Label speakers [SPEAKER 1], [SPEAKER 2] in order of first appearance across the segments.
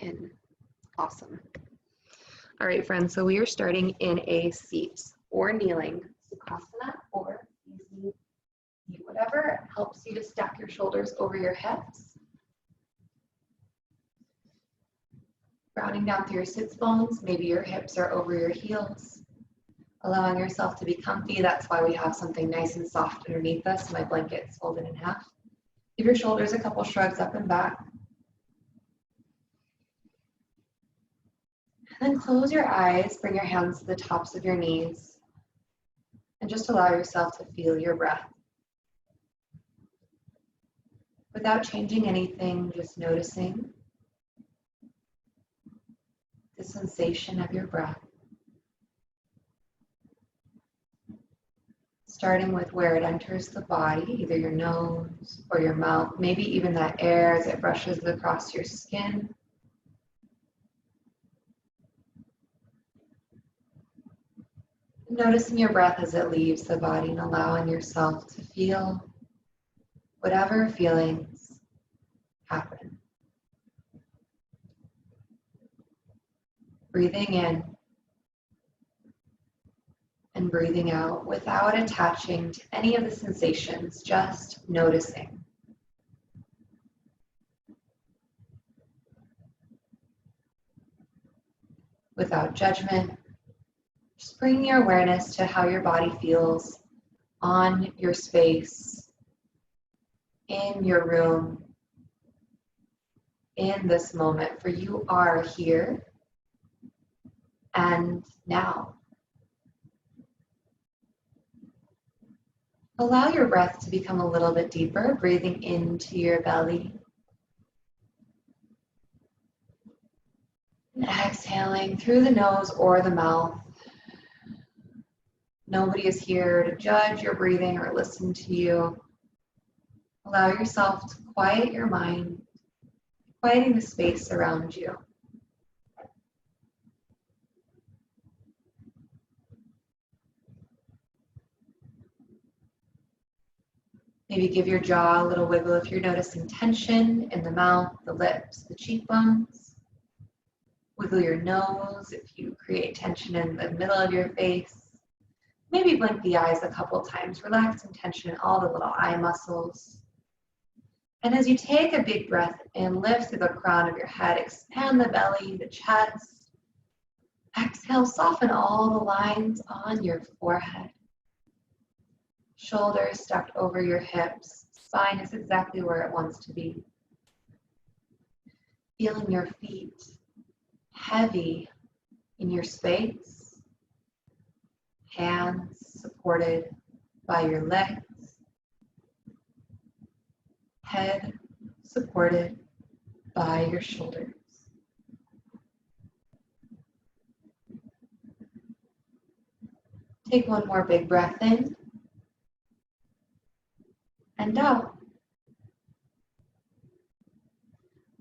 [SPEAKER 1] in. Awesome. All right, friends, so we are starting in a seat or kneeling, Sukhasana or easy, whatever helps you to stack your shoulders over your hips. Grounding down through your sits bones, maybe your hips are over your heels. Allowing yourself to be comfy, that's why we have something nice and soft underneath us. My blanket's folded in half. Give your shoulders a couple shrugs up and back. And then close your eyes, bring your hands to the tops of your knees, and just allow yourself to feel your breath. Without changing anything, just noticing the sensation of your breath. Starting with where it enters the body, either your nose or your mouth, maybe even that air as it brushes across your skin. Noticing your breath as it leaves the body and allowing yourself to feel whatever feelings happen. Breathing in and breathing out without attaching to any of the sensations, just noticing. Without judgment, just bringing your awareness to how your body feels on your space, in your room, in this moment, for you are here and now. Allow your breath to become a little bit deeper, breathing into your belly. And exhaling through the nose or the mouth. Nobody is here to judge your breathing or listen to you. Allow yourself to quiet your mind, quieting the space around you. Maybe give your jaw a little wiggle if you're noticing tension in the mouth, the lips, the cheekbones. Wiggle your nose if you create tension in the middle of your face. Maybe blink the eyes a couple times, relaxing tension in all the little eye muscles. And as you take a big breath in, lift through the crown of your head, expand the belly, the chest. Exhale, soften all the lines on your forehead. Shoulders stacked over your hips. Spine is exactly where it wants to be. Feeling your feet heavy in your space. Hands supported by your legs. Head supported by your shoulders. Take one more big breath in. And out.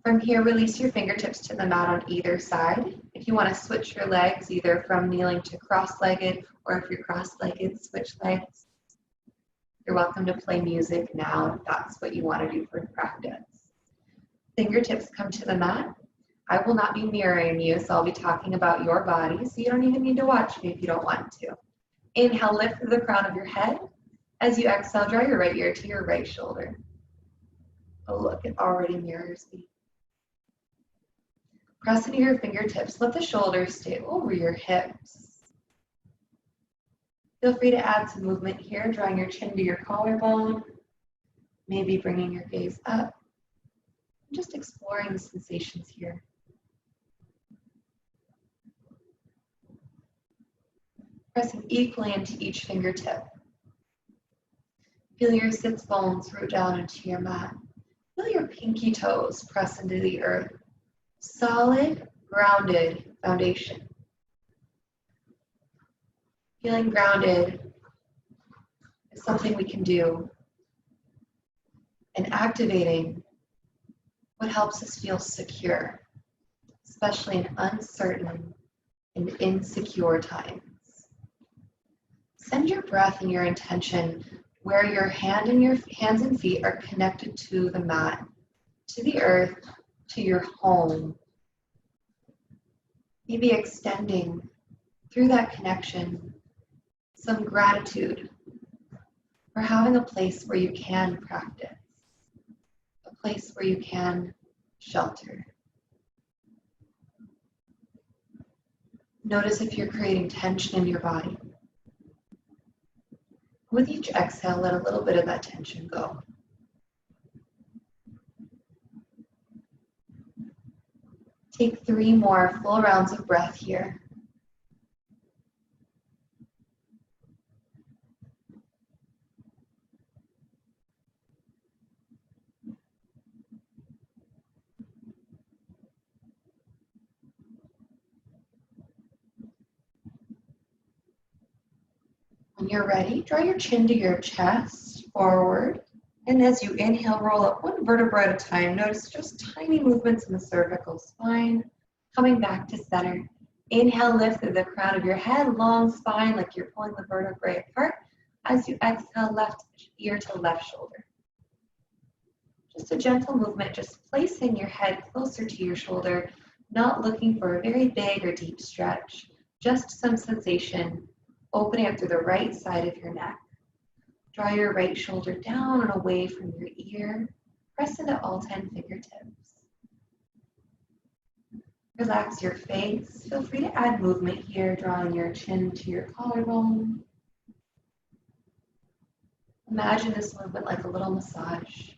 [SPEAKER 1] From here, release your fingertips to the mat on either side. If you want to switch your legs, either from kneeling to cross-legged, or if you're cross-legged, switch legs. You're welcome to play music now if that's what you want to do for practice. Fingertips come to the mat. I will not be mirroring you, so I'll be talking about your body, so you don't even need to watch me if you don't want to. Inhale, lift through the crown of your head. As you exhale, draw your right ear to your right shoulder. Oh, look, it already mirrors me. Press into your fingertips. Let the shoulders stay over your hips. Feel free to add some movement here, drawing your chin to your collarbone, maybe bringing your gaze up. Just exploring the sensations here. Pressing equally into each fingertip. Feel your sits bones root down into your mat. Feel your pinky toes press into the earth. Solid, grounded foundation. Feeling grounded is something we can do. And activating what helps us feel secure, especially in uncertain and insecure times. Send your breath and your intention where your hands and feet are connected to the mat, to the earth, to your home, Maybe extending through that connection some gratitude for having a place where you can practice, a place where you can shelter. Notice if you're creating tension in your body. With each exhale, let a little bit of that tension go. Take 3 more full rounds of breath here. When you're ready, draw your chin to your chest, forward. And as you inhale, roll up 1 vertebra at a time. Notice just tiny movements in the cervical spine. Coming back to center. Inhale, lift through the crown of your head, long spine like you're pulling the vertebrae apart. As you exhale, left ear to left shoulder. Just a gentle movement, just placing your head closer to your shoulder, not looking for a very big or deep stretch. Just some sensation opening up through the right side of your neck. Draw your right shoulder down and away from your ear. Press into all 10 fingertips. Relax your face. Feel free to add movement here, drawing your chin to your collarbone. Imagine this movement like a little massage.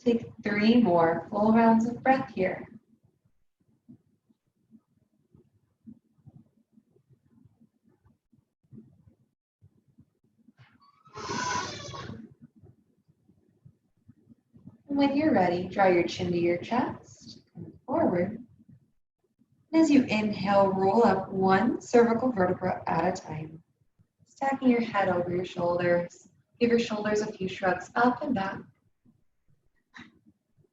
[SPEAKER 1] Take 3 more full rounds of breath here. And when you're ready, draw your chin to your chest, come forward. And as you inhale, roll up 1 cervical vertebra at a time. Stacking your head over your shoulders. Give your shoulders a few shrugs up and back.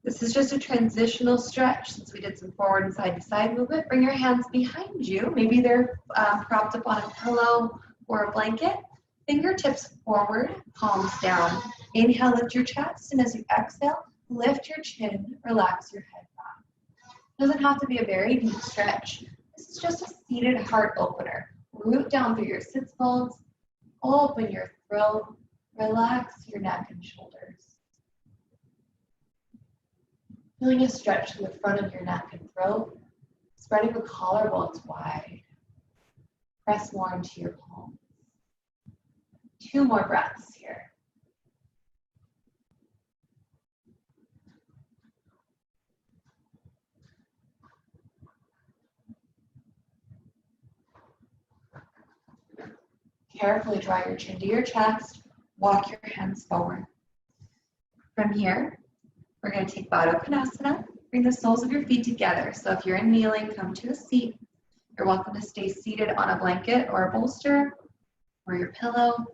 [SPEAKER 1] This is just a transitional stretch since we did some forward and side to side movement. Bring your hands behind you. Maybe they're propped up on a pillow or a blanket. Fingertips forward, palms down. Inhale, lift your chest, and as you exhale, lift your chin, relax your head back. It doesn't have to be a very deep stretch. This is just a seated heart opener. Root down through your sits bones, open your throat, relax your neck and shoulders. Feeling a stretch to the front of your neck and throat, spreading the collarbones wide. Press more into your palms. 2 more breaths here. Carefully draw your chin to your chest, walk your hands forward. From here, we're going to take Baddha Konasana. Bring the soles of your feet together. So if you're in kneeling, come to a seat. You're welcome to stay seated on a blanket or a bolster or your pillow.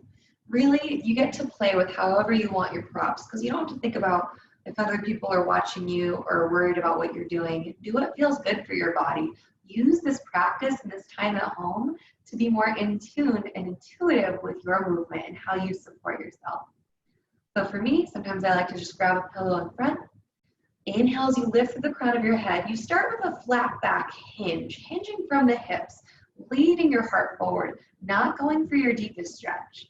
[SPEAKER 1] Really, you get to play with however you want your props because you don't have to think about if other people are watching you or worried about what you're doing. Do what feels good for your body. Use this practice and this time at home to be more in tune and intuitive with your movement and how you support yourself. So for me, sometimes I like to just grab a pillow in front. Inhale as you lift through the crown of your head. You start with a flat back hinge, hinging from the hips, leading your heart forward, not going for your deepest stretch.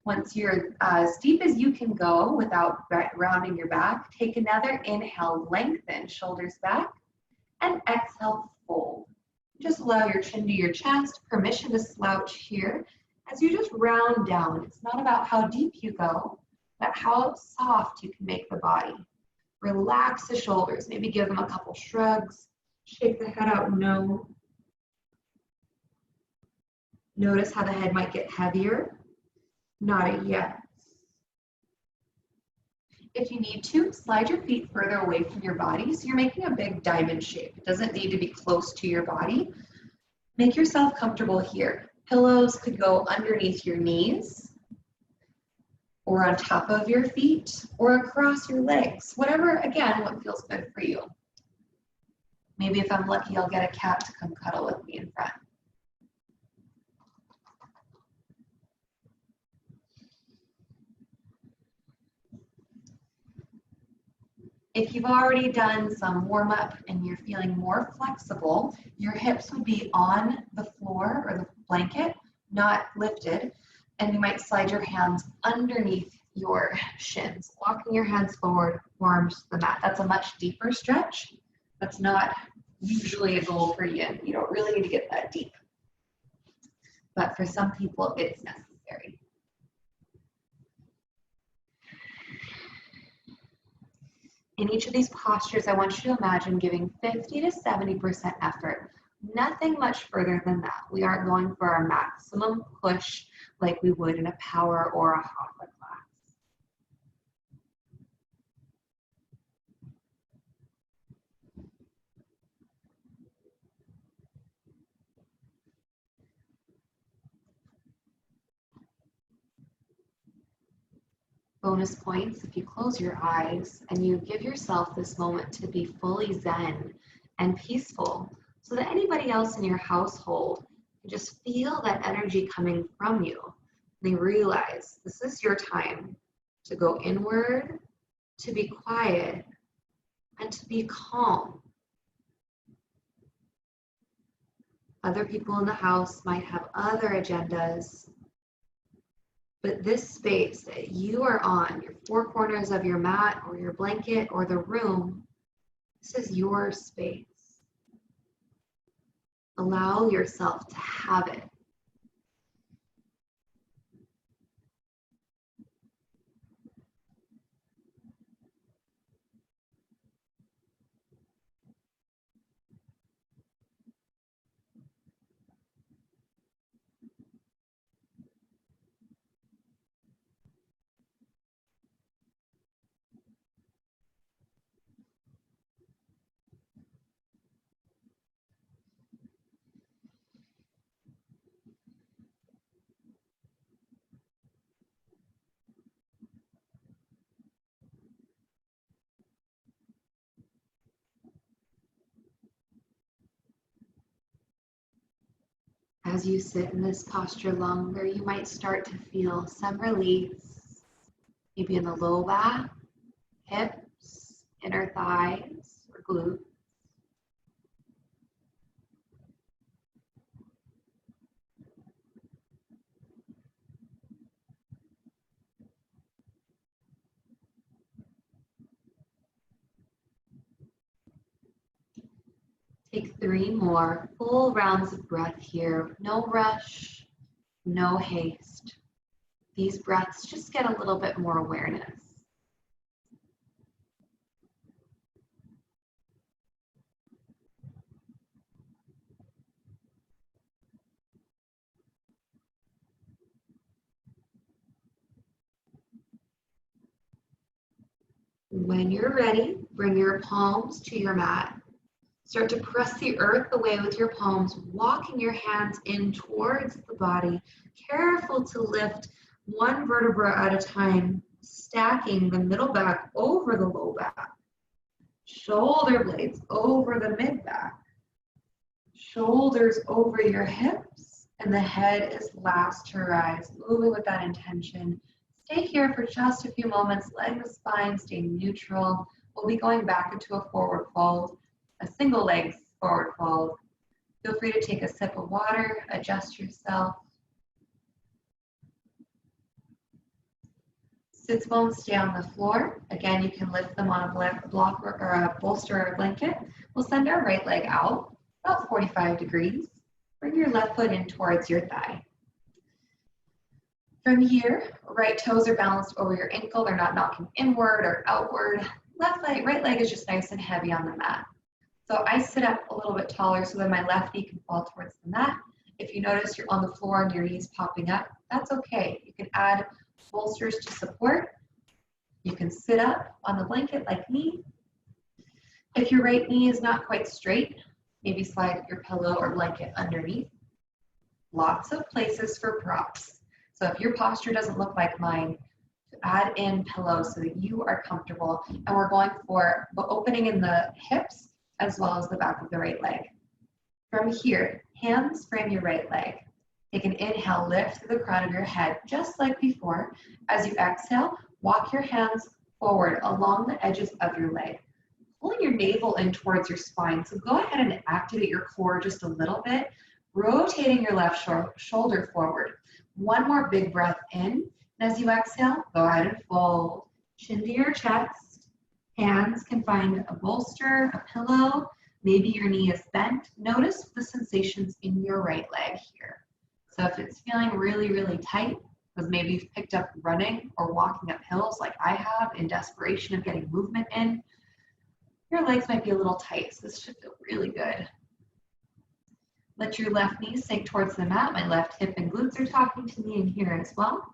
[SPEAKER 1] Once you're as deep as you can go without rounding your back, take another inhale, lengthen shoulders back, and exhale, fold. Just allow your chin to your chest, permission to slouch here as you just round down. It's not about how deep you go, but how soft you can make the body. Relax the shoulders, maybe give them a couple shrugs, shake the head out, no. Notice how the head might get heavier, not a yes. If you need to, slide your feet further away from your body so you're making a big diamond shape. It doesn't need to be close to your body. Make yourself comfortable here. Pillows could go underneath your knees or on top of your feet or across your legs. Whatever, again, what feels good for you. Maybe if I'm lucky, I'll get a cat to come cuddle with me in front. If you've already done some warm-up and you're feeling more flexible, your hips would be on the floor or the blanket, not lifted, and you might slide your hands underneath your shins. Walking your hands forward warms the mat. That's a much deeper stretch. That's not usually a goal for yin. You don't really need to get that deep. But for some people, it's necessary. In each of these postures, I want you to imagine giving 50 to 70% effort. Nothing much further than that. We aren't going for our maximum push like we would in a power or a hatha class. Bonus points if you close your eyes and you give yourself this moment to be fully zen and peaceful so that anybody else in your household can just feel that energy coming from you. They realize this is your time to go inward, to be quiet, and to be calm. Other people in the house might have other agendas, but this space that you are on, your four corners of your mat or your blanket or the room, this is your space. Allow yourself to have it. As you sit in this posture longer, you might start to feel some release, maybe in the low back, hips, inner thighs, or glutes. Take 3 more full rounds of breath here. No rush, no haste. These breaths just get a little bit more awareness. When you're ready, bring your palms to your mat. Start to press the earth away with your palms, walking your hands in towards the body. Careful to lift one vertebra at a time, stacking the middle back over the low back. Shoulder blades over the mid back. Shoulders over your hips, and the head is last to rise. Moving with that intention. Stay here for just a few moments, letting the spine stay neutral. We'll be going back into a forward fold. A single leg forward fold. Feel free to take a sip of water, adjust yourself. Sits bones stay on the floor. Again, you can lift them on a block or a bolster or a blanket. We'll send our right leg out, about 45 degrees. Bring your left foot in towards your thigh. From here, right toes are balanced over your ankle. They're not knocking inward or outward. Right leg is just nice and heavy on the mat. So I sit up a little bit taller so that my left knee can fall towards the mat. If you notice you're on the floor and your knees popping up, that's okay. You can add bolsters to support. You can sit up on the blanket like me. If your right knee is not quite straight, maybe slide your pillow or blanket underneath. lots of places for props. So if your posture doesn't look like mine, add in pillows so that you are comfortable. And we're going for the opening in the hips as well as the back of the right leg. From here, hands frame your right leg. Take an inhale, lift through the crown of your head, just like before. As you exhale, walk your hands forward along the edges of your leg, pulling your navel in towards your spine. So go ahead and activate your core just a little bit, rotating your left shoulder forward. One more big breath in. And as you exhale, go ahead and fold. Chin to your chest. Hands can find a bolster, a pillow. Maybe your knee is bent. Notice the sensations in your right leg here. So if it's feeling really, really tight, because maybe you've picked up running or walking up hills like I have in desperation of getting movement in, your legs might be a little tight, so this should feel really good. Let your left knee sink towards the mat. My left hip and glutes are talking to me in here as well.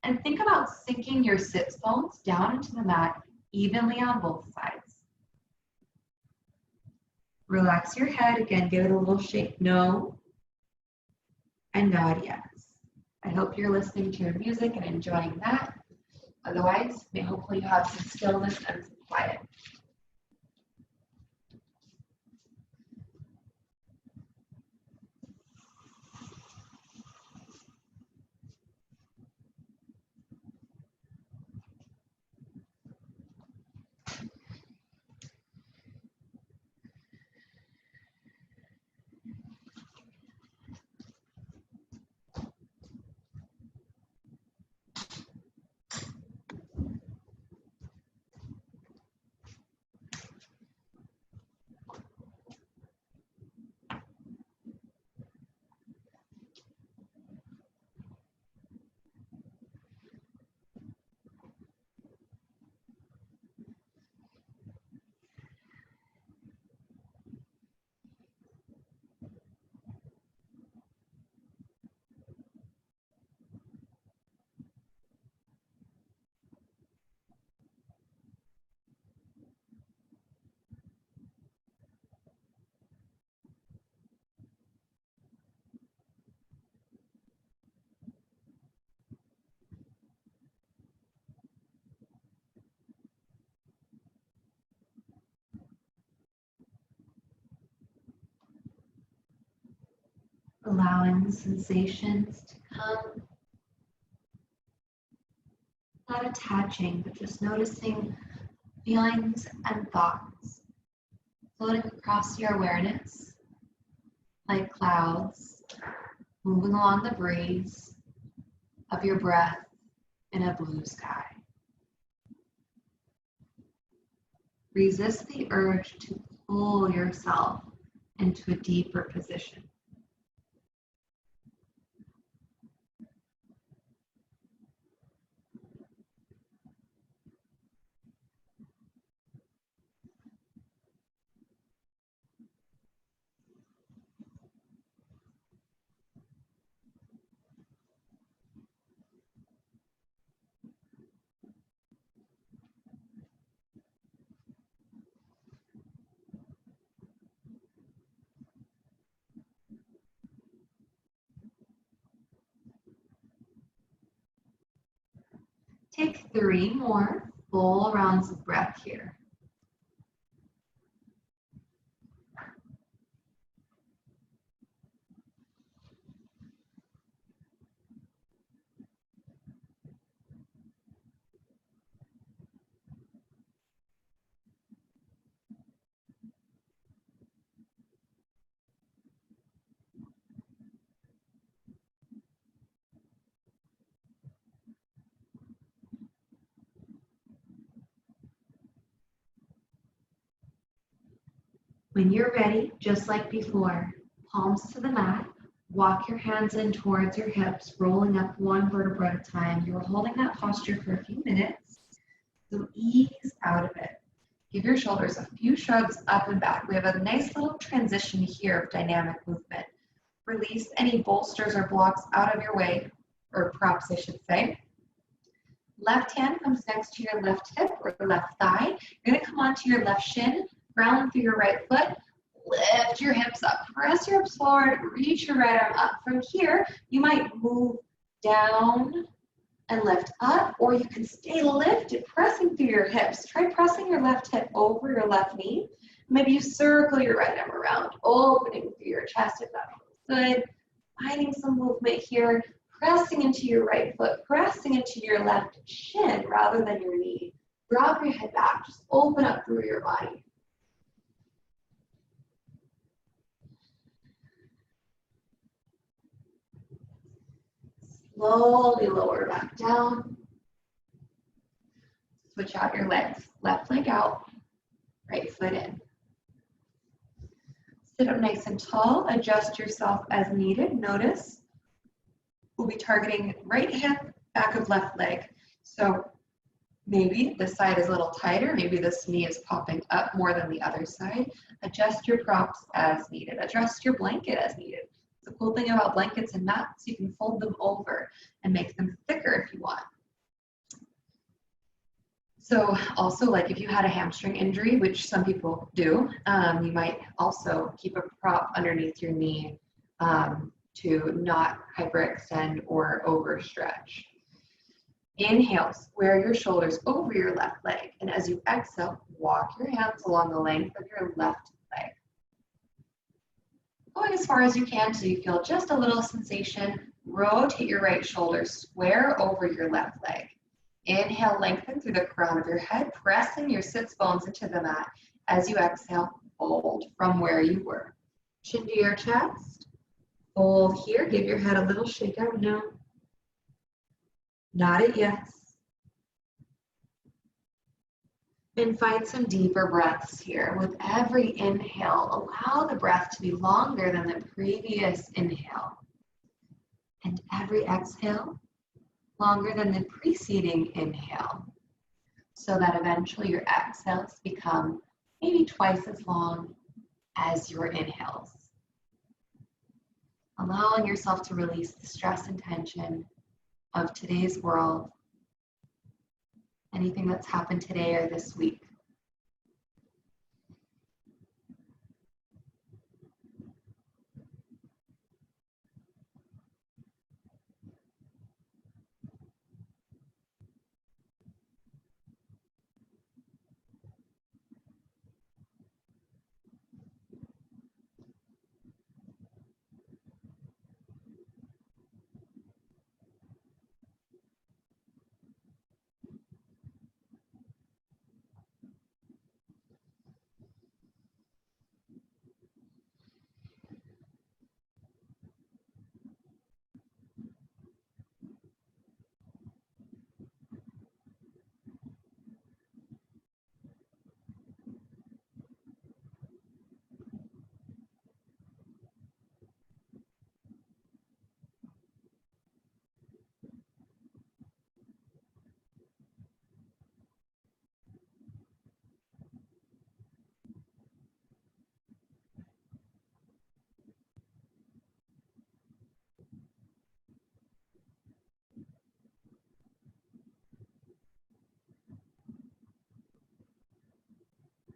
[SPEAKER 1] And think about sinking your sits bones down into the mat evenly on both sides. Relax your head. Again, give it a little shake, no, and nod yes. I hope you're listening to your music and enjoying that. Otherwise, hopefully you have some stillness and some quiet. Allowing the sensations to come, not attaching, but just noticing feelings and thoughts floating across your awareness like clouds moving along the breeze of your breath in a blue sky. Resist the urge to pull yourself into a deeper position. Take 3 more full rounds of breath here. When you're ready, just like before, palms to the mat, walk your hands in towards your hips, rolling up one vertebra at a time. You're holding that posture for a few minutes, so ease out of it. Give your shoulders a few shrugs up and back. We have a nice little transition here of dynamic movement. Release any bolsters or blocks out of your way, or props, I should say. Left hand comes next to your left hip or left thigh. You're going to come onto your left shin, ground through your right foot, lift your hips up. Press your hips forward, reach your right arm up. From here, you might move down and lift up, or you can stay lifted, pressing through your hips. Try pressing your left hip over your left knee. Maybe you circle your right arm around, opening through your chest if that feels good. Finding some movement here, pressing into your right foot, pressing into your left shin rather than your knee. Drop your head back, just open up through your body. Slowly lower back down. Switch out your legs. Left leg out, right foot in. Sit up nice and tall. Adjust yourself as needed. Notice we'll be targeting right hip, back of left leg. So maybe this side is a little tighter. Maybe this knee is popping up more than the other side. Adjust your props as needed. Adjust your blanket as needed. The cool thing about blankets and mats, you can fold them over and make them thicker if you want. So also, like if you had a hamstring injury, which some people do, you might also keep a prop underneath your knee to not hyperextend or overstretch. Inhale, square your shoulders over your left leg, and as you exhale, walk your hands along the length of your left leg. Going as far as you can till you feel just a little sensation. Rotate your right shoulder, square over your left leg. Inhale, lengthen through the crown of your head, pressing your sits bones into the mat. As you exhale, fold from where you were. Chin to your chest. Fold here. Give your head a little shake out. No. Nod it yes. And find some deeper breaths here. With every inhale, allow the breath to be longer than the previous inhale. And every exhale, longer than the preceding inhale. So that eventually your exhales become maybe twice as long as your inhales. Allowing yourself to release the stress and tension of today's world, anything that's happened today or this week.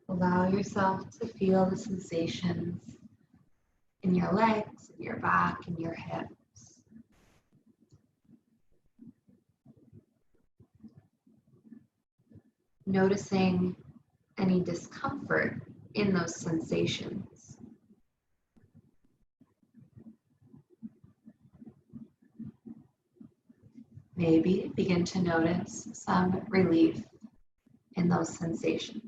[SPEAKER 1] Allow yourself to feel the sensations in your legs, in your back, and your hips. Noticing any discomfort in those sensations. Maybe begin to notice some relief in those sensations.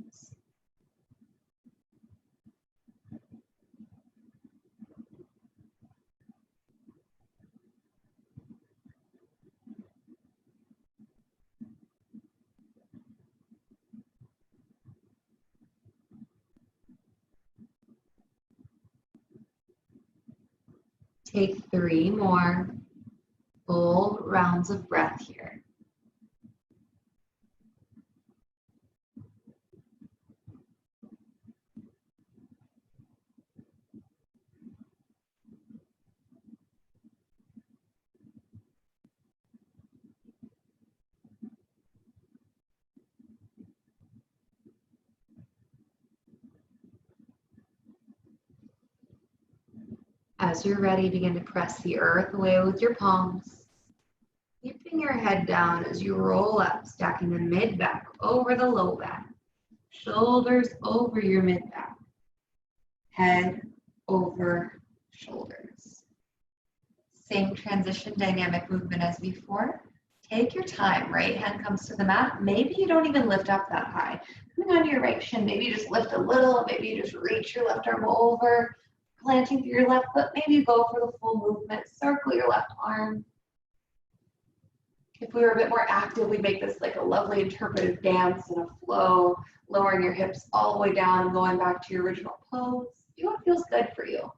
[SPEAKER 1] Take 3 more full rounds of breath here. As you're ready, begin to press the earth away with your palms, keeping your head down as you roll up, stacking the mid-back over the low back, shoulders over your mid-back, head over shoulders. Same transition dynamic movement as before. Take your time. Right hand comes to the mat. Maybe you don't even lift up that high. Coming onto your right shin, maybe you just lift a little. Maybe you just reach your left arm over. Planting through your left foot, maybe you go for the full movement. Circle your left arm. If we were a bit more active, we'd make this like a lovely interpretive dance and a flow, lowering your hips all the way down and going back to your original pose. See what feels good for you.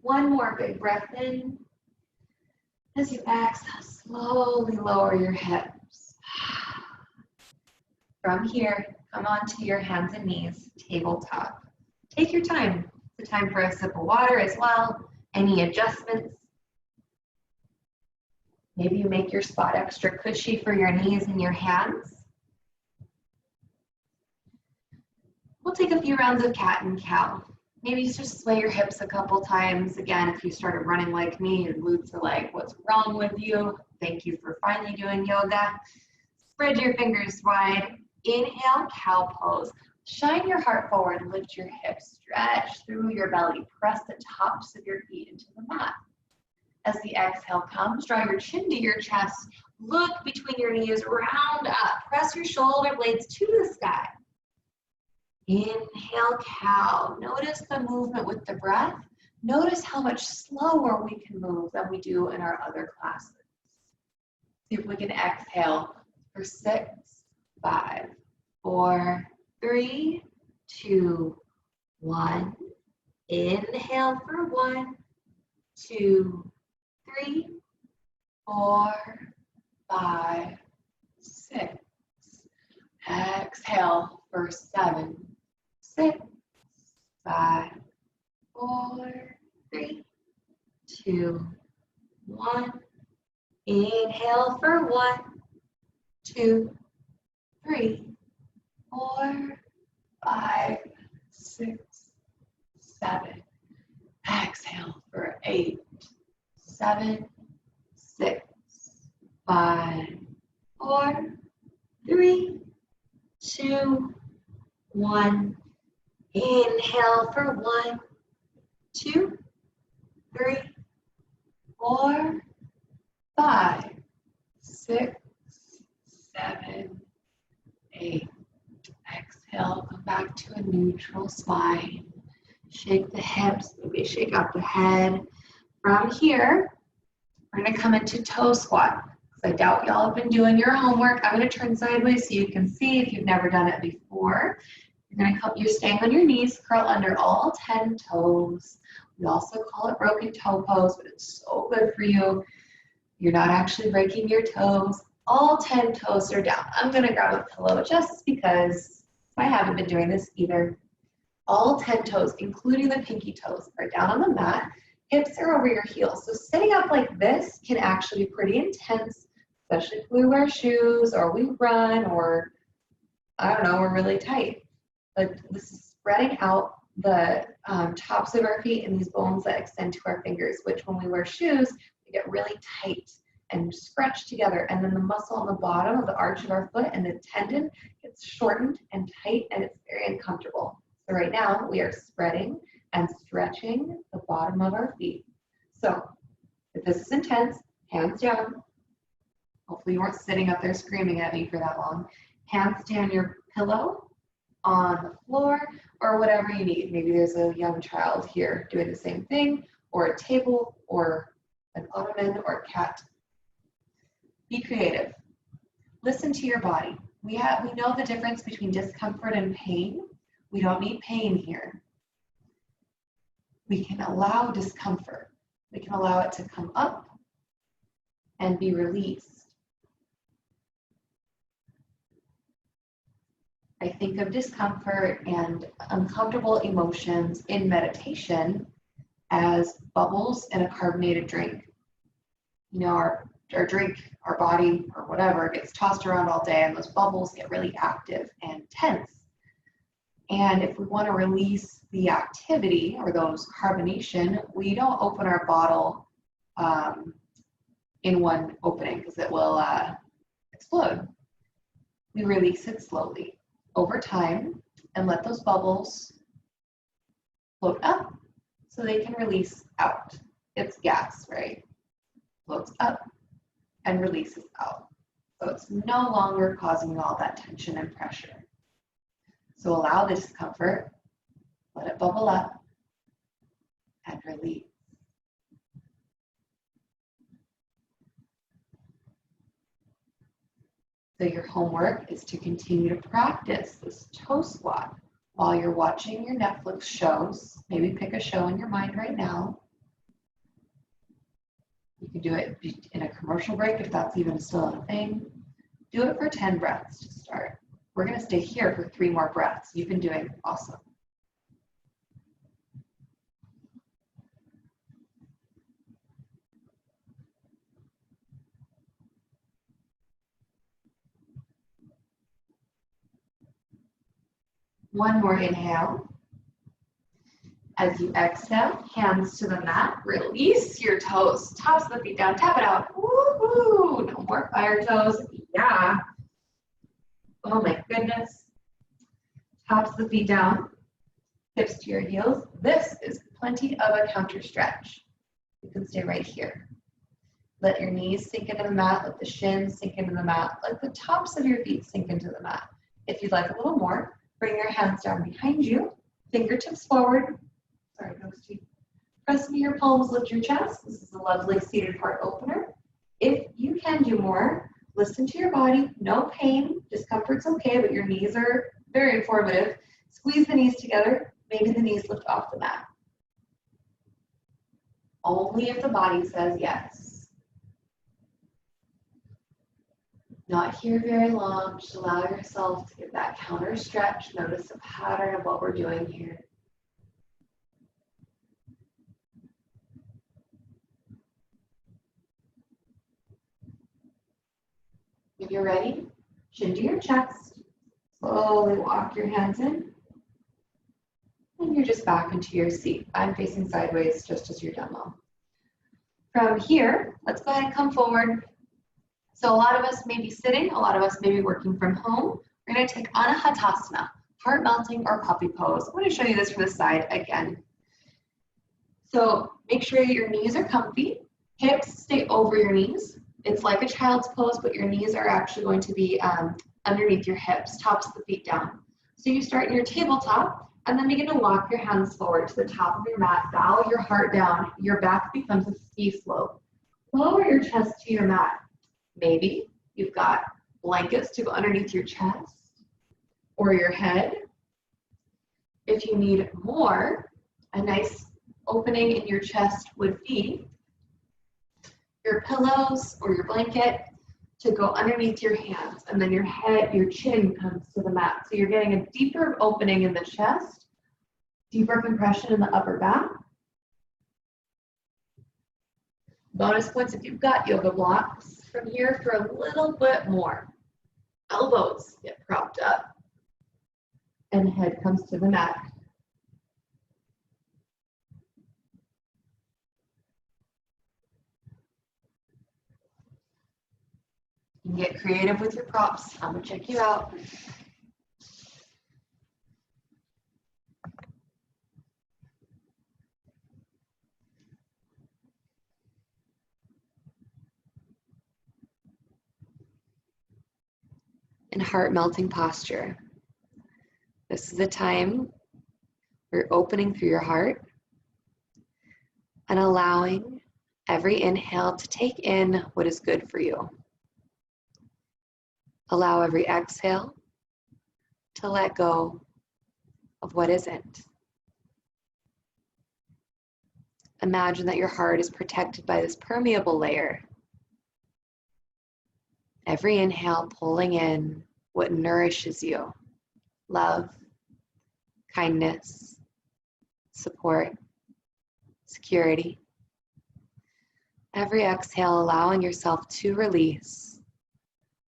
[SPEAKER 1] One more big breath in. As you exhale, slowly lower your hips. From here, come onto your hands and knees, tabletop. Take your time. It's a time for a sip of water as well. Any adjustments? Maybe you make your spot extra cushy for your knees and your hands. We'll take a few rounds of cat and cow. Maybe just sway your hips a couple times. Again, if you started running like me, your glutes are like, what's wrong with you? Thank you for finally doing yoga. Spread your fingers wide. Inhale, cow pose. Shine your heart forward, lift your hips, stretch through your belly. Press the tops of your feet into the mat. As the exhale comes, draw your chin to your chest. Look between your knees, round up. Press your shoulder blades to the sky. Inhale, cow. Notice the movement with the breath. Notice how much slower we can move than we do in our other classes. See if we can exhale for 6, 5, 4, 3, 2, 1. Inhale for 1, 2, 3, 4, 5, 6. Exhale for 7, 6, 5, 4, 3, 2, 1. Inhale for 1, 2, 3, 4, 5, 6, 7. Exhale for 8, 7, 6, 5, 4, 3, 2, 1. Inhale for 1, 2, 3, 4, 5, 6, 7, 8. Exhale, come back to a neutral spine. Shake the hips, maybe shake out the head. From here, we're going to come into toe squat. I doubt y'all have been doing your homework. I'm going to turn sideways so you can see if you've never done it before. You're staying on your knees, curl under all 10 toes. We also call it broken toe pose, but it's so good for you. You're not actually breaking your toes. All 10 toes are down. I'm going to grab a pillow just because I haven't been doing this either. All 10 toes, including the pinky toes, are down on the mat. Hips are over your heels. So sitting up like this can actually be pretty intense, especially if we wear shoes or we run or, I don't know, we're really tight. But this is spreading out the tops of our feet and these bones that extend to our fingers, which when we wear shoes, they get really tight and scrunched together. And then the muscle on the bottom of the arch of our foot and the tendon gets shortened and tight, and it's very uncomfortable. So right now we are spreading and stretching the bottom of our feet. So if this is intense, hands down. Hopefully you weren't sitting up there screaming at me for that long. Hands stay on your pillow, on the floor, or whatever you need. Maybe there's a young child here doing the same thing, or a table, or an ottoman, or a cat. Be creative. Listen to your body. We know the difference between discomfort and pain. We don't need pain here. We can allow discomfort. We can allow it to come up and be released. I think of discomfort and uncomfortable emotions in meditation as bubbles in a carbonated drink. our drink, our body, or whatever gets tossed around all day, and those bubbles get really active and tense. And if we want to release the activity or those carbonation, we don't open our bottle in one opening because it will explode. We release it slowly over time and let those bubbles float up so they can release out. It's gas, right? Floats up and releases out. So it's no longer causing all that tension and pressure. So allow the discomfort, let it bubble up, and release. So your homework is to continue to practice this toe squat while you're watching your Netflix shows. Maybe pick a show in your mind right now. You can do it in a commercial break if that's even still a thing. Do it for 10 breaths to start. We're going to stay here for 3 more breaths. You've been doing awesome. One more inhale. As you exhale, hands to the mat, release your toes, tops of the feet down, tap it out. Woo-hoo! No more fire toes. Yeah. Oh my goodness. Tops of the feet down, hips to your heels. This is plenty of a counter stretch. You can stay right here. Let your knees sink into the mat, let the shins sink into the mat, let the tops of your feet sink into the mat. If you'd like a little more, bring your hands down behind you, fingertips forward. Sorry, ghosty. Press into your palms, lift your chest. This is a lovely seated heart opener. If you can do more, listen to your body. No pain. Discomfort's okay, but your knees are very informative. Squeeze the knees together. Maybe the knees lift off the mat. Only if the body says yes. Not here very long. Just allow yourself to get that counter stretch. Notice the pattern of what we're doing here. When you're ready, chin to your chest. Slowly walk your hands in. And you're just back into your seat. I'm facing sideways just as your demo. From here, let's go ahead and come forward. So a lot of us may be sitting, a lot of us may be working from home. We're going to take Anahatasana, heart melting or puppy pose. I'm going to show you this from the side again. So make sure your knees are comfy, hips stay over your knees. It's like a child's pose, but your knees are actually going to be underneath your hips, tops of the feet down. So you start in your tabletop and then begin to walk your hands forward to the top of your mat, bow your heart down, your back becomes a ski slope. Lower your chest to your mat. Maybe you've got blankets to go underneath your chest or your head. If you need more, a nice opening in your chest would be your pillows or your blanket to go underneath your hands, and then your head, your chin comes to the mat. So you're getting a deeper opening in the chest, deeper compression in the upper back. Bonus points if you've got yoga blocks from here for a little bit more. Elbows get propped up and head comes to the mat. You can get creative with your props. I'm gonna check you out. In heart melting posture. This is the time where you're opening through your heart and allowing every inhale to take in what is good for you. Allow every exhale to let go of what isn't. Imagine that your heart is protected by this permeable layer. Every inhale pulling in what nourishes you. Love, kindness, support, security. Every exhale, allowing yourself to release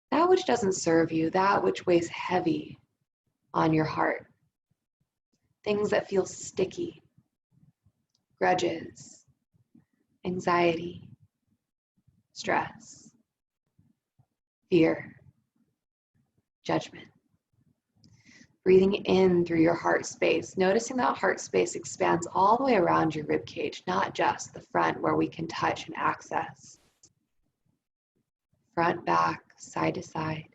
[SPEAKER 1] that which doesn't serve you, that which weighs heavy on your heart. Things that feel sticky, grudges, anxiety, stress, fear, judgment. Breathing in through your heart space, noticing that heart space expands all the way around your rib cage, not just the front where we can touch and access. Front, back, side to side.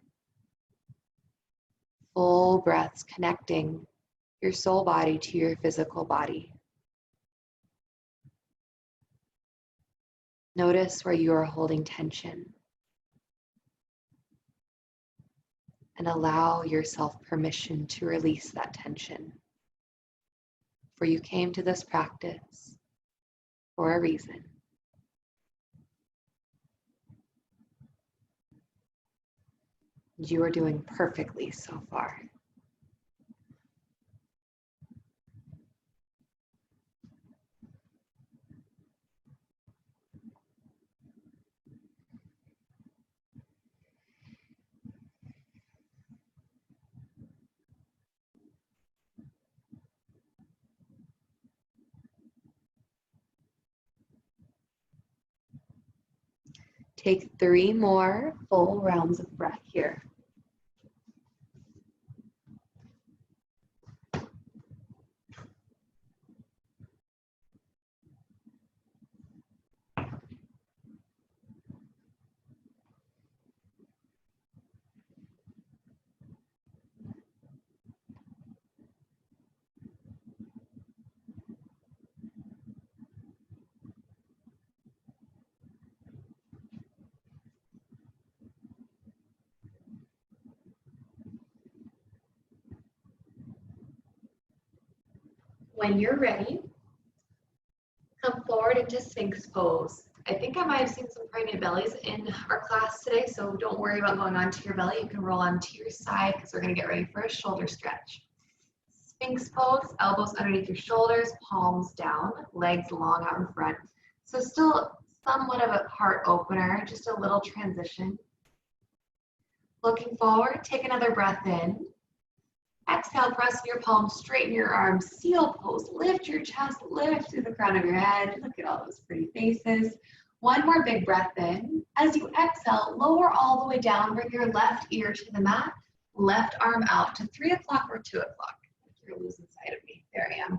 [SPEAKER 1] Full breaths connecting your soul body to your physical body. Notice where you are holding tension. And allow yourself permission to release that tension. For you came to this practice for a reason. You are doing perfectly so far. Take 3 more full rounds of breath here. When you're ready, come forward into Sphinx pose. I think I might have seen some pregnant bellies in our class today, so don't worry about going onto your belly. You can roll onto your side because we're going to get ready for a shoulder stretch. Sphinx pose, elbows underneath your shoulders, palms down, legs long out in front. So still somewhat of a heart opener, just a little transition. Looking forward, take another breath in. Exhale, press your palms, straighten your arms, seal pose, lift your chest, lift through the crown of your head. Look at all those pretty faces. One more big breath in. As you exhale, lower all the way down, bring your left ear to the mat, left arm out to 3 o'clock or 2 o'clock. You're losing sight of me. There I am.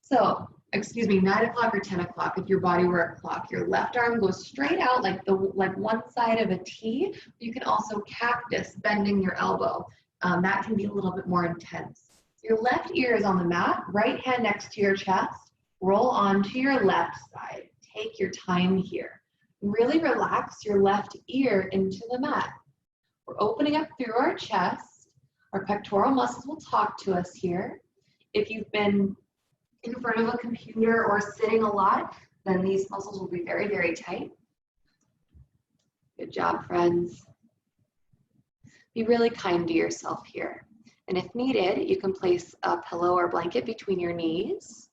[SPEAKER 1] So, 9 o'clock or 10 o'clock if your body were a clock. Your left arm goes straight out like one side of a T. You can also cactus, bending your elbow. That can be a little bit more intense. Your left ear is on the mat, right hand next to your chest. Roll onto your left side. Take your time here. Really relax your left ear into the mat. We're opening up through our chest. Our pectoral muscles will talk to us here. If you've been in front of a computer or sitting a lot, then these muscles will be very, very tight. Good job, friends. Be really kind to yourself here. And if needed, you can place a pillow or blanket between your knees.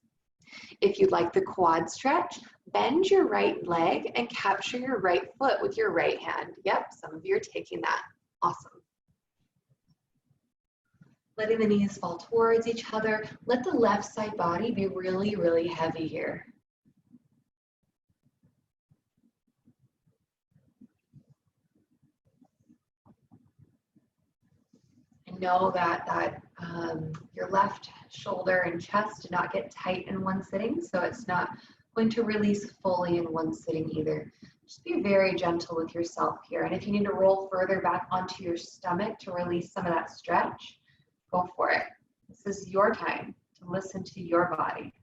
[SPEAKER 1] If you'd like the quad stretch, bend your right leg and capture your right foot with your right hand. Yep, some of you are taking that. Awesome. Letting the knees fall towards each other. Let the left side body be really, really heavy here. And know that your left shoulder and chest do not get tight in one sitting, so it's not going to release fully in one sitting either. Just be very gentle with yourself here. And if you need to roll further back onto your stomach to release some of that stretch, go for it. This is your time to listen to your body.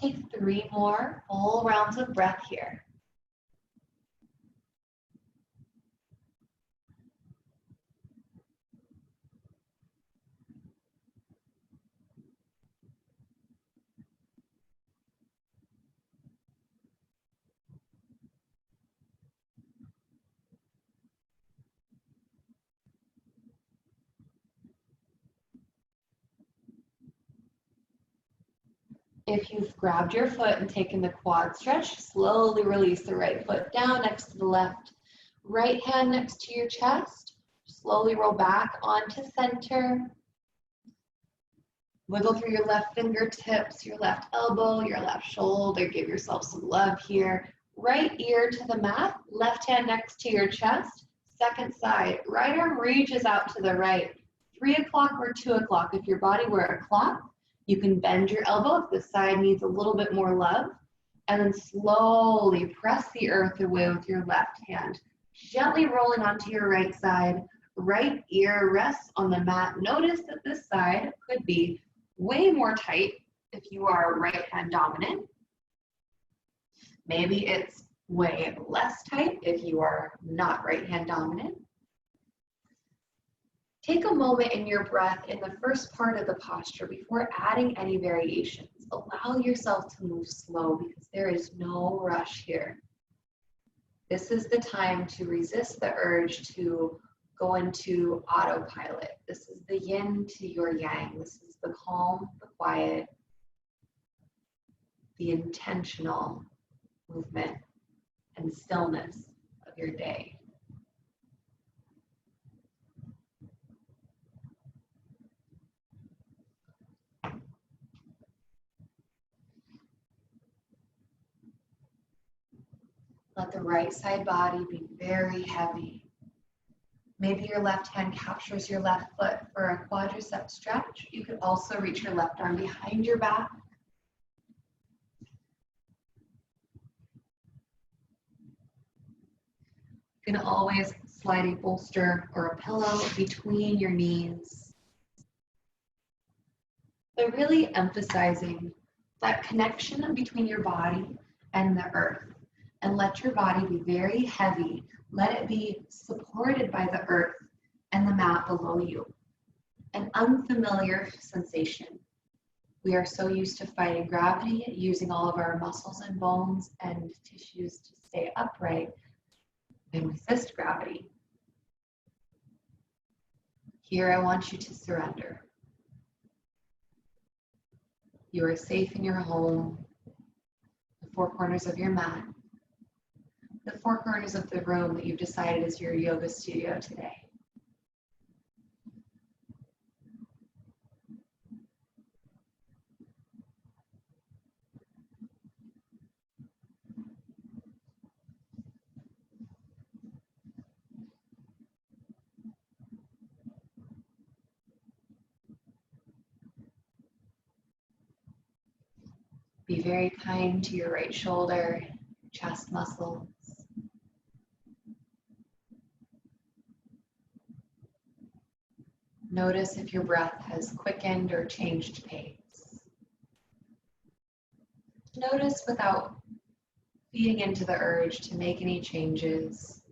[SPEAKER 1] Take 3 more full rounds of breath here. If you've grabbed your foot and taken the quad stretch, slowly release the right foot down next to the left. Right hand next to your chest. Slowly roll back onto center. Wiggle through your left fingertips, your left elbow, your left shoulder. Give yourself some love here. Right ear to the mat, left hand next to your chest. Second side, right arm reaches out to the right. 3 o'clock or 2 o'clock. If your body were a clock, you can bend your elbow if the side needs a little bit more love. And then slowly press the earth away with your left hand. Gently rolling onto your right side. Right ear rests on the mat. Notice that this side could be way more tight if you are right hand dominant. Maybe it's way less tight if you are not right hand dominant. Take a moment in your breath in the first part of the posture before adding any variations. Allow yourself to move slow because there is no rush here. This is the time to resist the urge to go into autopilot. This is the yin to your yang. This is the calm, the quiet, the intentional movement and stillness of your day. Let the right side body be very heavy. Maybe your left hand captures your left foot for a quadricep stretch. You could also reach your left arm behind your back. You can always slide a bolster or a pillow between your knees. But really emphasizing that connection between your body and the earth. And let your body be very heavy. Let it be supported by the earth and the mat below you. An unfamiliar sensation. We are so used to fighting gravity, using all of our muscles and bones and tissues to stay upright and resist gravity. Here I want you to surrender. You are safe in your home, the 4 corners of your mat, the 4 corners of the room that you've decided is your yoga studio today. Be very kind to your right shoulder, chest muscles. Notice if your breath has quickened or changed pace. Notice without feeding into the urge to make any changes,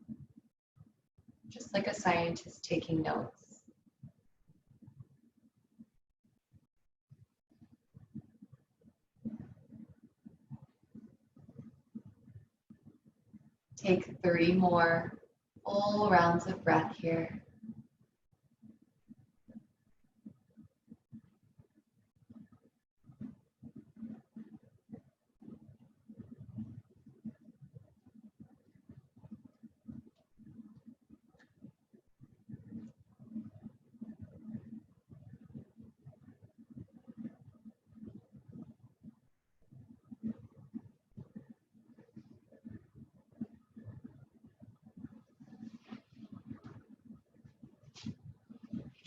[SPEAKER 1] just like a scientist taking notes. Take 3 more full rounds of breath here.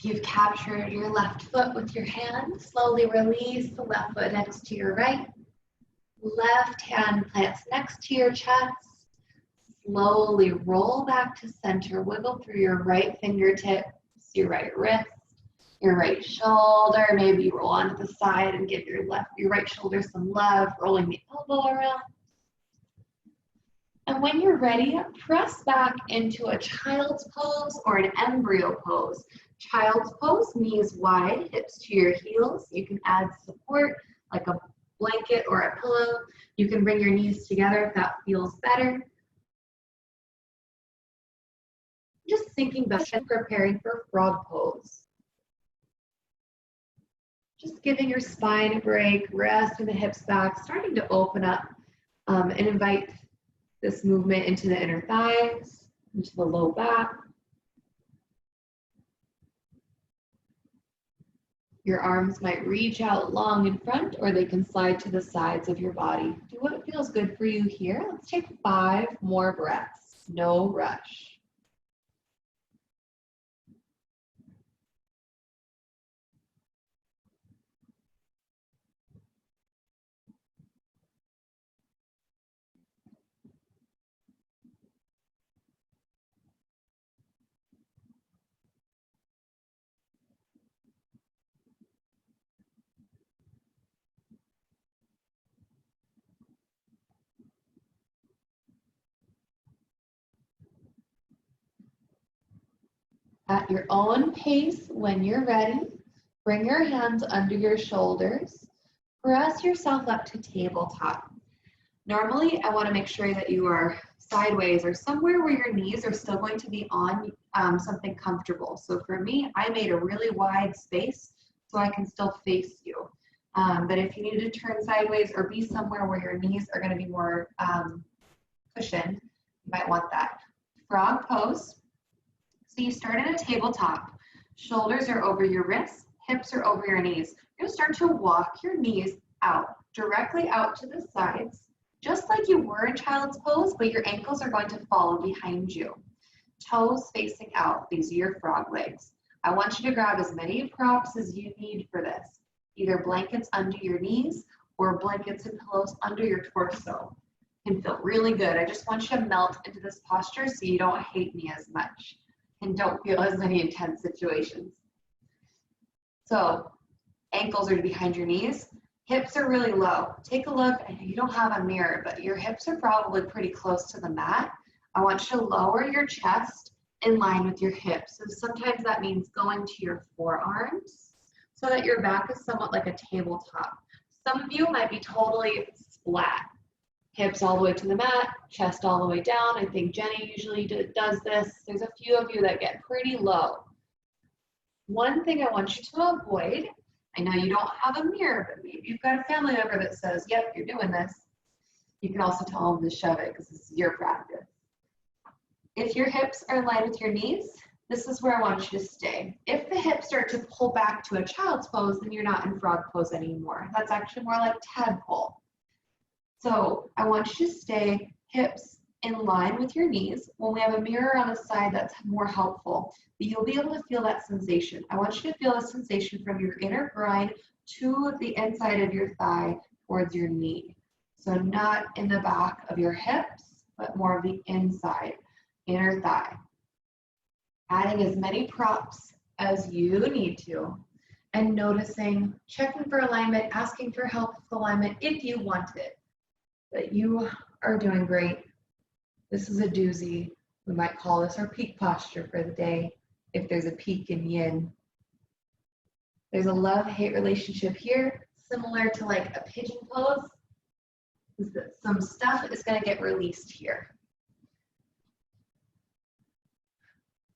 [SPEAKER 1] If you've captured your left foot with your hand, slowly release the left foot next to your right. Left hand plants next to your chest. Slowly roll back to center. Wiggle through your right fingertips, your right wrist, your right shoulder. Maybe roll onto the side and give your right shoulder some love, rolling the elbow around. And when you're ready, press back into a child's pose or an embryo pose. Child's pose, knees wide, hips to your heels. You can add support like a blanket or a pillow. You can bring your knees together if that feels better. Just thinking back and preparing for frog pose. Just giving your spine a break, resting the hips back, starting to open up and invite this movement into the inner thighs, into the low back. Your arms might reach out long in front, or they can slide to the sides of your body. Do what feels good for you here. Let's take 5 more breaths. No rush. At your own pace, when you're ready, bring your hands under your shoulders. Press yourself up to tabletop. Normally, I want to make sure that you are sideways or somewhere where your knees are still going to be on something comfortable. So for me, I made a really wide space so I can still face you. But if you need to turn sideways or be somewhere where your knees are going to be more cushioned, you might want that. Frog pose. So you start in a tabletop. Shoulders are over your wrists, hips are over your knees. You're going to start to walk your knees out, directly out to the sides, just like you were in child's pose, but your ankles are going to follow behind you. Toes facing out, these are your frog legs. I want you to grab as many props as you need for this, either blankets under your knees or blankets and pillows under your torso. It can feel really good. I just want you to melt into this posture so you don't hate me as much and don't feel as many intense situations. So ankles are behind your knees, hips are really low. Take a look, I know you don't have a mirror, but your hips are probably pretty close to the mat. I want you to lower your chest in line with your hips. So sometimes that means going to your forearms so that your back is somewhat like a tabletop. Some of you might be totally splat. Hips all the way to the mat, chest all the way down. I think Jenny usually does this. There's a few of you that get pretty low. One thing I want you to avoid, I know you don't have a mirror, but maybe you've got a family member that says, yep, you're doing this. You can also tell them to shove it because this is your practice. If your hips are in line with your knees, this is where I want you to stay. If the hips start to pull back to a child's pose, then you're not in frog pose anymore. That's actually more like tadpole. So I want you to stay hips in line with your knees. When we have a mirror on the side, that's more helpful. But you'll be able to feel that sensation. I want you to feel the sensation from your inner groin to the inside of your thigh towards your knee. So not in the back of your hips, but more of the inside, inner thigh. Adding as many props as you need to. And noticing, checking for alignment, asking for help with alignment if you want it. But you are doing great. This is a doozy. We might call this our peak posture for the day if there's a peak in yin. There's a love-hate relationship here, similar to like a pigeon pose. Is that some stuff is going to get released here.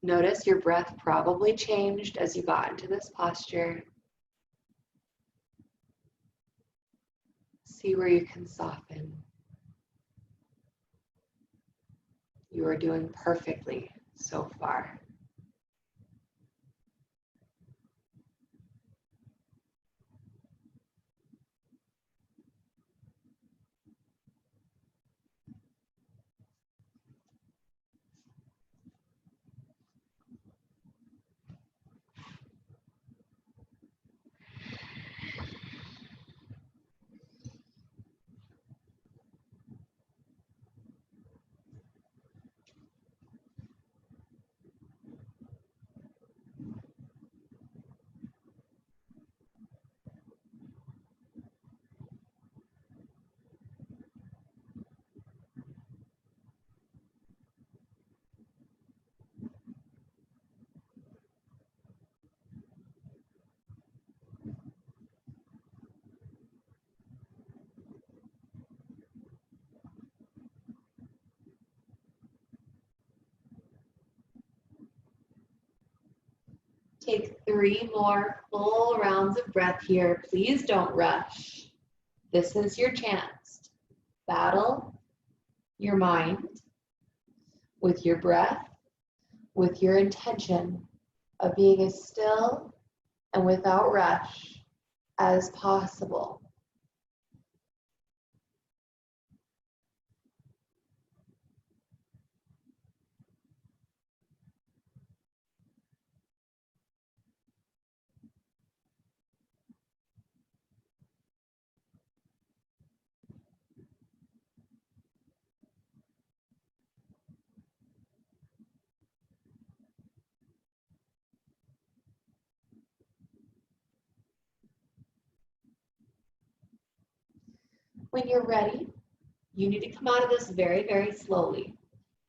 [SPEAKER 1] Notice your breath probably changed as you got into this posture. See where you can soften. You are doing perfectly so far. Take 3 more full rounds of breath here. Please don't rush. This is your chance to battle your mind with your breath, with your intention of being as still and without rush as possible. When you're ready, you need to come out of this very, very slowly.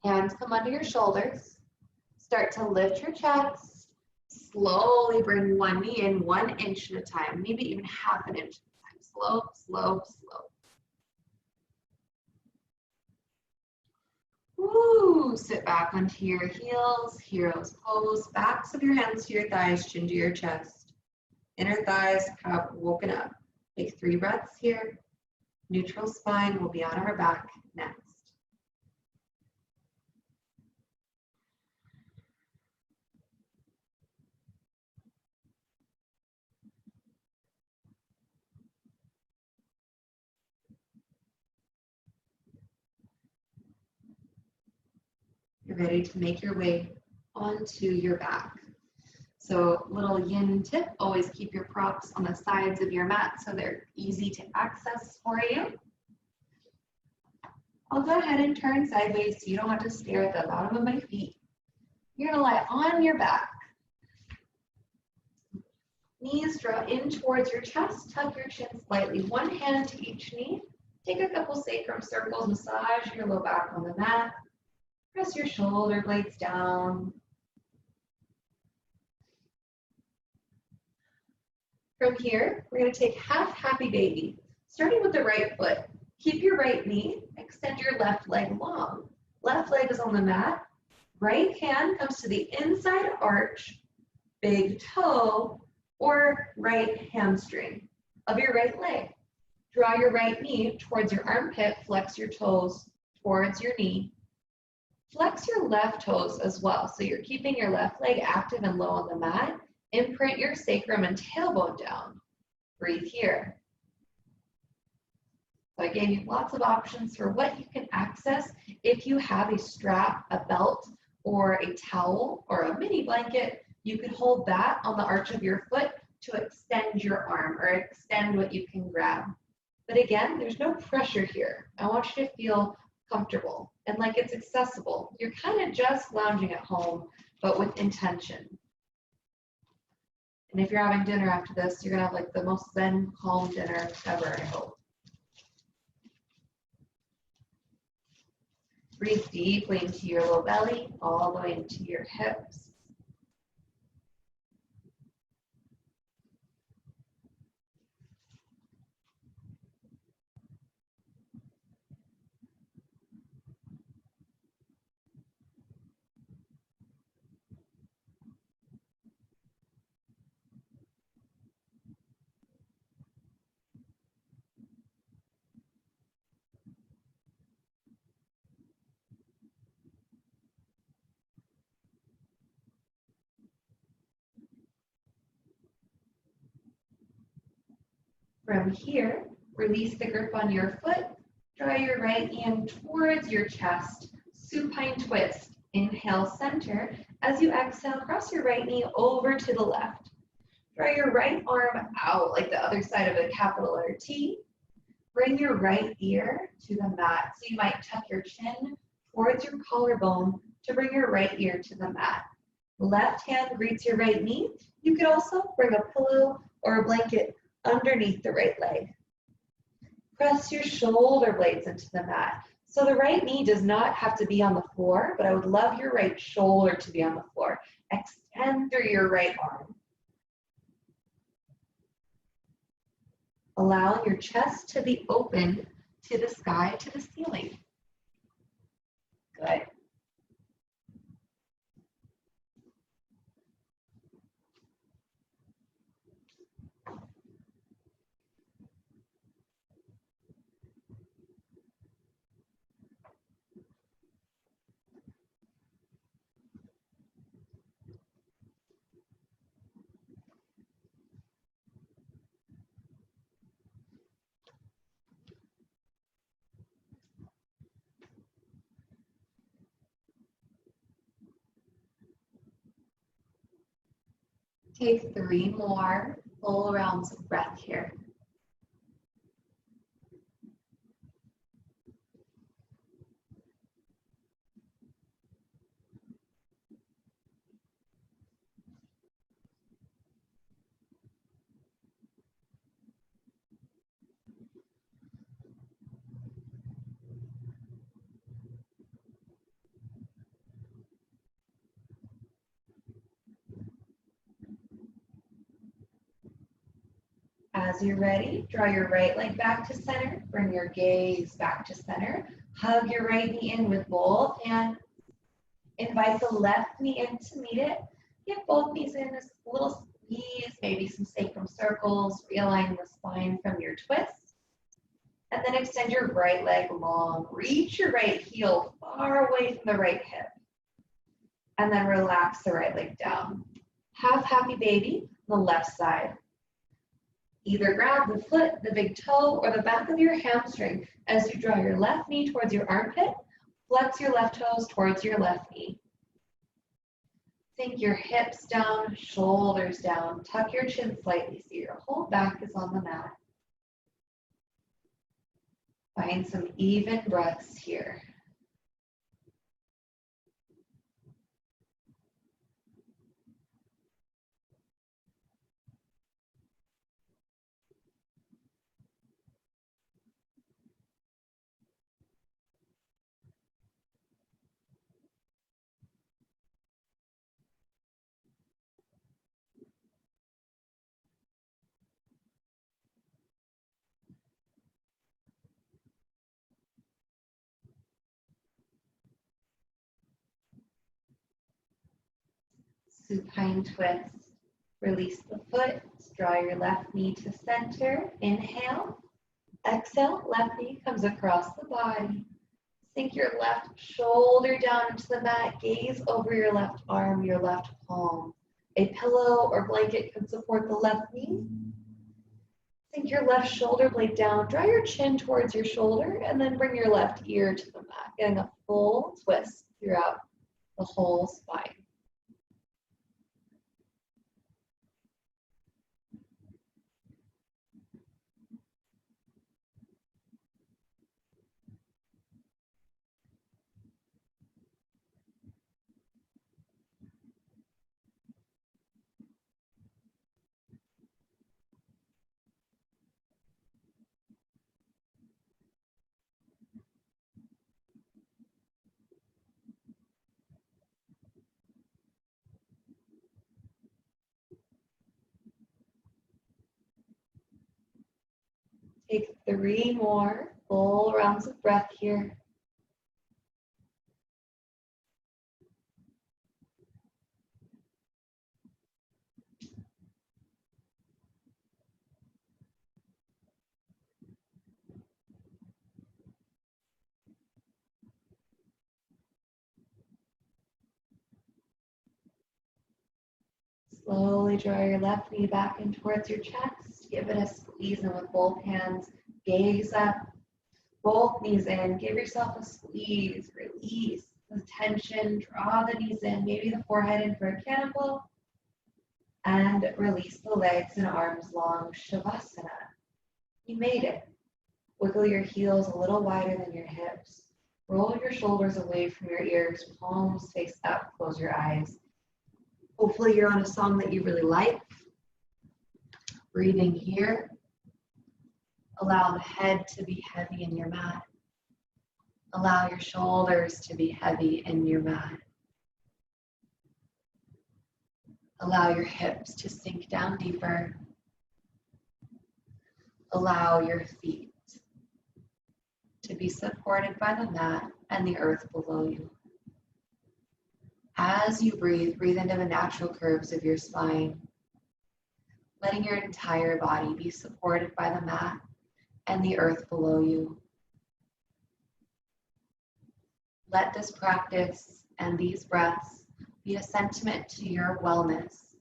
[SPEAKER 1] Hands come under your shoulders. Start to lift your chest. Slowly bring one knee in 1 inch at a time, maybe even half an inch at a time. Slow, slow, slow. Woo! Sit back onto your heels, hero's pose. Backs of your hands to your thighs, chin to your chest. Inner thighs have woken up. Take 3 breaths here. Neutral spine will be on our back next. You're ready to make your way onto your back. So little yin tip, always keep your props on the sides of your mat so they're easy to access for you. I'll go ahead and turn sideways so you don't have to stare at the bottom of my feet. You're gonna lie on your back. Knees draw in towards your chest, tuck your chin slightly, 1 hand to each knee. Take a couple sacrum circles, massage your low back on the mat. Press your shoulder blades down. From here, we're going to take half happy baby, starting with the right foot. Keep your right knee, extend your left leg long. Left leg is on the mat. Right hand comes to the inside arch, big toe, or right hamstring of your right leg. Draw your right knee towards your armpit, flex your toes towards your knee. Flex your left toes as well, so you're keeping your left leg active and low on the mat. Imprint your sacrum and tailbone down. Breathe here. So I gave you lots of options for what you can access. If you have a strap, a belt, or a towel, or a mini blanket, you could hold that on the arch of your foot to extend your arm or extend what you can grab. But again, there's no pressure here. I want you to feel comfortable and like it's accessible. You're kind of just lounging at home, but with intention. And if you're having dinner after this, you're gonna have like the most zen, calm dinner ever, I hope. Breathe deeply into your low belly, all the way into your hips. From here, release the grip on your foot. Draw your right hand towards your chest. Supine twist. Inhale, center. As you exhale, cross your right knee over to the left. Draw your right arm out like the other side of a capital letter T. Bring your right ear to the mat. So you might tuck your chin towards your collarbone to bring your right ear to the mat. Left hand greets your right knee. You could also bring a pillow or a blanket underneath the right leg. Press your shoulder blades into the mat. So the right knee does not have to be on the floor, but I would love your right shoulder to be on the floor. Extend through your right arm. Allowing your chest to be open to the sky, to the ceiling. Good. Take 3 more full rounds of breath here. As you're ready, draw your right leg back to center, bring your gaze back to center, hug your right knee in with both hands, invite the left knee in to meet it, get both knees in a little squeeze, maybe some sacrum circles, realign the spine from your twist, and then extend your right leg long, reach your right heel far away from the right hip, and then relax the right leg down. Half happy baby on the left side. Either grab the foot, the big toe, or the back of your hamstring as you draw your left knee towards your armpit, flex your left toes towards your left knee. Sink your hips down, shoulders down, tuck your chin slightly so your whole back is on the mat. Find some even breaths here. Supine twist. Release the foot, draw your left knee to center. Inhale. Exhale, left knee comes across the body. Sink your left shoulder down into the mat, gaze over your left arm, your left palm. A pillow or blanket can support the left knee. Sink your left shoulder blade down, draw your chin towards your shoulder, and then bring your left ear to the mat, getting a full twist throughout the whole spine. Take 3 more full rounds of breath here. Slowly draw your left knee back in towards your chest. Give it a squeeze in with both hands. Gaze up. Both knees in. Give yourself a squeeze. Release the tension. Draw the knees in. Maybe the forehead in for a cannonball. And release the legs and arms long. Shavasana. You made it. Wiggle your heels a little wider than your hips. Roll your shoulders away from your ears. Palms face up. Close your eyes. Hopefully you're on a song that you really like. Breathing here. Allow the head to be heavy in your mat. Allow your shoulders to be heavy in your mat. Allow your hips to sink down deeper. Allow your feet to be supported by the mat and the earth below you. As you breathe, breathe into the natural curves of your spine, letting your entire body be supported by the mat and the earth below you. Let this practice and these breaths be a sentiment to your wellness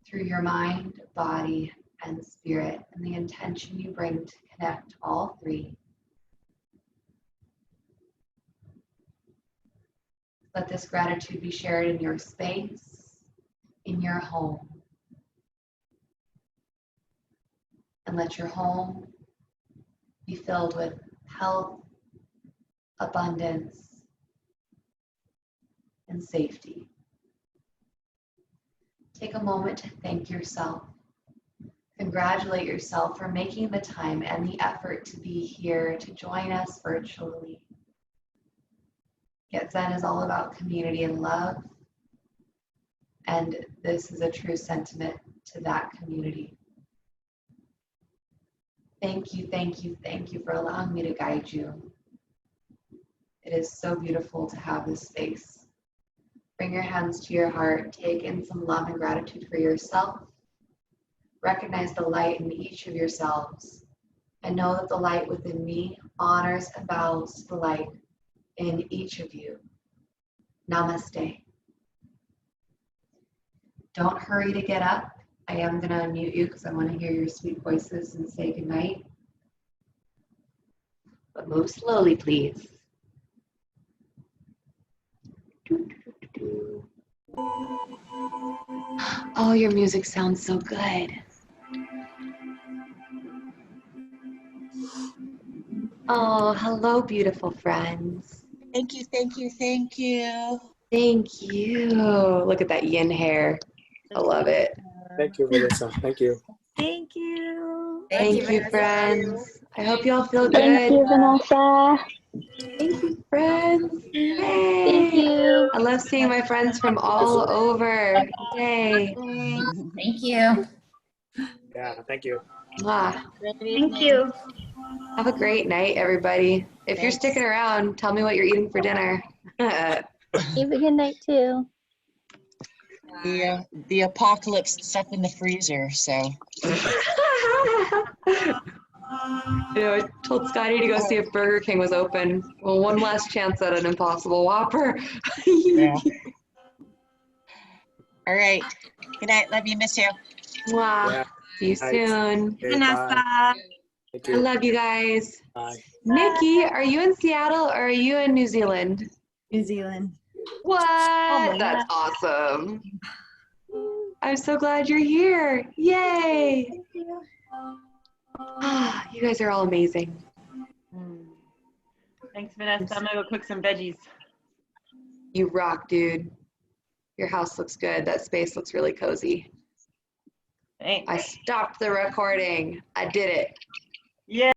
[SPEAKER 1] through your mind, body, and spirit, and the intention you bring to connect all three. Let this gratitude be shared in your space, in your home. And let your home be filled with health, abundance, and safety. Take a moment to thank yourself. Congratulate yourself for making the time and the effort to be here to join us virtually. Get Zen is all about community and love, and this is a true sentiment to that community. Thank you, thank you, thank you for allowing me to guide you. It is so beautiful to have this space. Bring your hands to your heart, take in some love and gratitude for yourself. Recognize the light in each of yourselves, and know that the light within me honors and bows to the light in each of you. Namaste. Don't hurry to get up. I am going to unmute you because I want to hear your sweet voices and say goodnight. But move slowly, please. Oh, your music sounds so good. Oh, hello, beautiful friends.
[SPEAKER 2] Thank you, thank you, thank you.
[SPEAKER 1] Thank you. Look at that yin hair. I love it.
[SPEAKER 3] Thank you, Vanessa. Thank you.
[SPEAKER 2] Thank you.
[SPEAKER 1] Thank you, friends. I hope you all feel
[SPEAKER 4] Thank you,
[SPEAKER 1] good.
[SPEAKER 4] Vanessa.
[SPEAKER 1] Thank you, friends. Yay.
[SPEAKER 4] Thank you.
[SPEAKER 1] I love seeing my friends from all over. Yay.
[SPEAKER 5] Thank you.
[SPEAKER 3] Yeah, thank you.
[SPEAKER 1] Mwah.
[SPEAKER 4] Thank you.
[SPEAKER 1] Have a great night, everybody. If you're
[SPEAKER 2] Thanks.
[SPEAKER 1] sticking around, tell me what you're eating for dinner.
[SPEAKER 4] You have a good night too.
[SPEAKER 2] The apocalypse stuff in the freezer, so.
[SPEAKER 1] I told Scotty to go see if Burger King was open. Well, one last chance at an Impossible Whopper.
[SPEAKER 2] Yeah. All right. Good night. Love you. Miss you.
[SPEAKER 1] Mwah.
[SPEAKER 3] Yeah.
[SPEAKER 1] See you
[SPEAKER 3] Night.
[SPEAKER 1] soon.
[SPEAKER 3] Okay,
[SPEAKER 2] Vanessa.
[SPEAKER 3] bye. Thank
[SPEAKER 1] I
[SPEAKER 3] you.
[SPEAKER 1] love you guys.
[SPEAKER 3] Bye.
[SPEAKER 1] Nikki, are you in Seattle or are you in New Zealand?
[SPEAKER 6] New Zealand.
[SPEAKER 1] What?
[SPEAKER 4] my
[SPEAKER 1] That's awesome. I'm so glad you're here. Yay. Ah, you guys are all amazing.
[SPEAKER 6] Thanks, Vanessa. I'm gonna go cook some veggies.
[SPEAKER 1] You rock, dude. Your house looks good. That space looks really cozy.
[SPEAKER 6] Thanks.
[SPEAKER 1] I stopped the recording. I did it.
[SPEAKER 6] Yeah.